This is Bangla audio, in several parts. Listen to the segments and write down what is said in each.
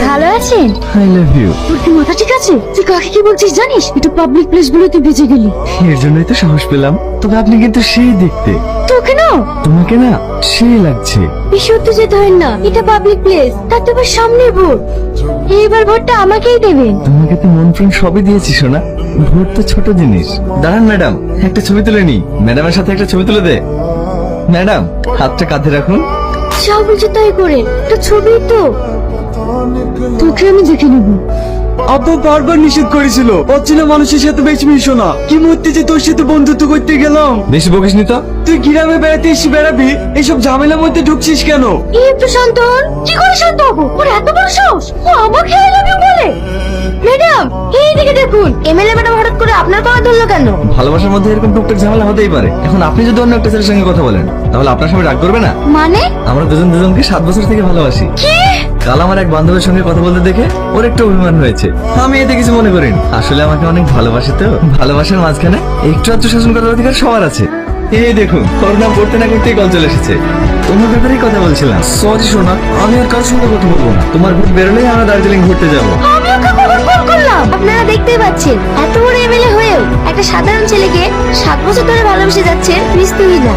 ভালো আছেন? I love you. তোর কি মাথা ঠিক আছে? তুই কাকে কি বলছিস জানিস? এটা পাবলিক প্লেস বলে তুই বেঁচে গেলি। এর জন্যই তো সাহস পেলাম। তবে আপনি কিন্তু সেই দেখতে। তোকে না তোমাকে না সেই লাগছে। বেশি উঠতে যেতে হয় না, এটা পাবলিক প্লেস। তার তো আবার সামনে ভোট। এইবার ভোটটা আমাকেই দেবেন। তোমাকে তো মন প্রাণ সবই দিয়েছি সোনা। ভোট তো ছোট জিনিস। দাঁড়ান ম্যাডাম, একটা ছবি তুলে নি। ম্যাডামের সাথে একটা ছবি তুলে দে। ম্যাডাম, হাতটা কাঁধে রাখুন। যা বলছে তাই করে, এটা ছবি তো। তোকে আমি দেখে নেব। আব্বু বারবার নিষেধ করেছিল অচেনা মানুষের সাথে বেশি মিশো না। কি মুহূর্তে যে তোর সাথে বন্ধুত্ব করতে গেলাম। বেশি বকিস নি তো। তুই গ্রামে বেড়াতে এসে বেড়াবি, এইসব ঝামেলার মধ্যে ঢুকছিস কেন? একটু শান্ত হন। কি করে শান্ত হবো? ওর এত বড় সাহস, ও আমাকে আই লাভ ইউ বলে। ম্যাডাম, এইদিকে দেখুন। এমএলএ ম্যাডাম হঠাৎ করে আপনার কথা ধরলো কেন? ভালোবাসার মধ্যে এরকম টুকটাক ঝামেলা হতেই পারে। এখন আপনি যদি অন্য একটা ছেলের সঙ্গে কথা বলেন, তাহলে আপনার সঙ্গে রাগ করবে না? মানে? আমরা দুজন দুজনকে 7 বছর থেকে ভালোবাসি। কি? কাল আমার এক বান্ধবের সঙ্গে কথা বলতে দেখে ওর একটু অভিমান হয়েছে। আমি এতে কিছু মনে করিনি। আসলে আমাকে অনেক ভালোবাসে তো। ভালোবাসার মাঝখানে একটু আত্মশাসন করার অধিকার সবার আছে। এই দেখুন, ওর নাম করতে না করতেই কল চলে এসেছে। তোমার ব্যাপারেই কথা বলছিলাম। সরি সোনা, আমি আর কারোর সঙ্গে কথা বলবো না। তোমার ভোট বেরোলেই আমরা দার্জিলিং ঘুরতে যাবো। আমি ওকে কখন ফোন করলাম? আপনারা দেখতেই পাচ্ছেন, এত বড় এমএলএ হয়েও একটা সাধারণ ছেলেকে 7 বছর ধরে ভালোবেসে যাচ্ছেন। মিস্তুই না।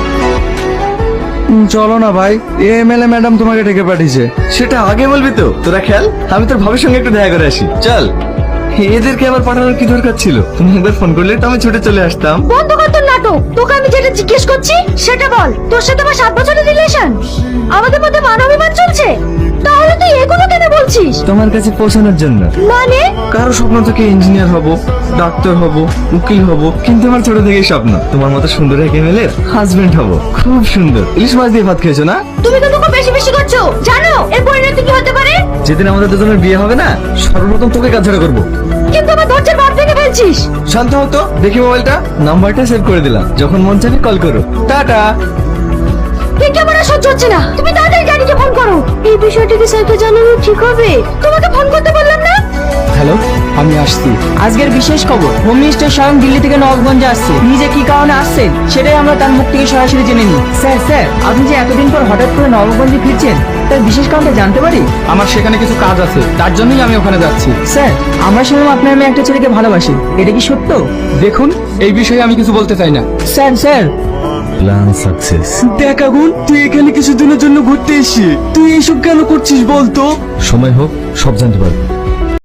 চলো না ভাই, এমএলএ ম্যাডাম তোমাকে ডেকে পাঠিয়েছে। সেটা আগে বলবি তো। তোরা খেল, আমি তোর ভাবির সঙ্গে একটু দেখা করে আসি। চল। এদেরকে আবার পাঠানোর কি দরকার ছিল? তুমি একবার ফোন করলে তো আমি ছুটে চলে আসতাম। বন্ধ কর তোর নাটক। তোকে আমি যেটা জিজ্ঞেস করছি সেটা বল। তোর সাথে আমার 7 বছরের রিলেশন, আমাদের মধ্যে মানবিমান চলছে, তাহলে তুই এগুলো কেন বলছিস? তোমার কাছে পৌঁছানোর জন্য। মানে? কারো স্বপ্ন থেকে ইঞ্জিনিয়ার হব, ডাক্তার হব, উকিল হব, কিন্তু আমার ছোট থেকেই স্বপ্ন তোমার মতো সুন্দর এক এমএলএর হাজবেন্ড হব। খুব সুন্দর। ইলিশ মাছ দিয়ে ভাত খেয়েছো না? তুমি কিন্তু খুব বেশি বেশি করছো। জানো এর পরিণতি কি হতে পারে? যেদিন আমাদের দুজনের বিয়ে হবে না, সর্বপ্রথম তোকে কাজ ছাড়া করবো। কিন্তু আমার ধৈর্যের বাদ ভেঙে ফেলছিস। শান্ত হতো। দেখি মোবাইলটা, নাম্বারটা সেভ করে দিলাম। যখন মন চাইবে কল করো। টাটা। দেখে আমার আর সহ্য হচ্ছে না। তুমি তাড়াতাড়ি গাড়িকে ফোন করো। এই বিষয়টা কি স্যারকে জানানো ঠিক হবে? তোমাকে ফোন করতে বললাম না? হ্যালো, আমি আসছি। আজকের বিশেষ খবর, হোম মিনিস্টার স্বয়ং দিল্লি থেকে নবাবগঞ্জে আসছে। নিজে কি কারণে আসছেন সেটাই আমরা তার মুখ থেকে সরাসরি জেনে নিই। স্যার, আপনি যে এতদিন পর হঠাৎ করে নবাবগঞ্জে ফিরছেন, তার বিশেষ কারণটা জানতে পারি? আমার সেখানে কিছু কাজ আছে, তার জন্যই আমি ওখানে যাচ্ছি। স্যার, আমরা শুনলাম আপনার মেয়ে একটা ছেলেকে ভালোবাসে, এটা কি সত্য? দেখুন, এই বিষয়ে আমি কিছু বলতে চাই না। Sir plan success. দেখ আগুন, তুই এখানে কিছুদিনের জন্য ঘুরতে এসেছিস, তুই এইসব কেন করছিস বলতো? সময় হোক, সব জানতে পারবো।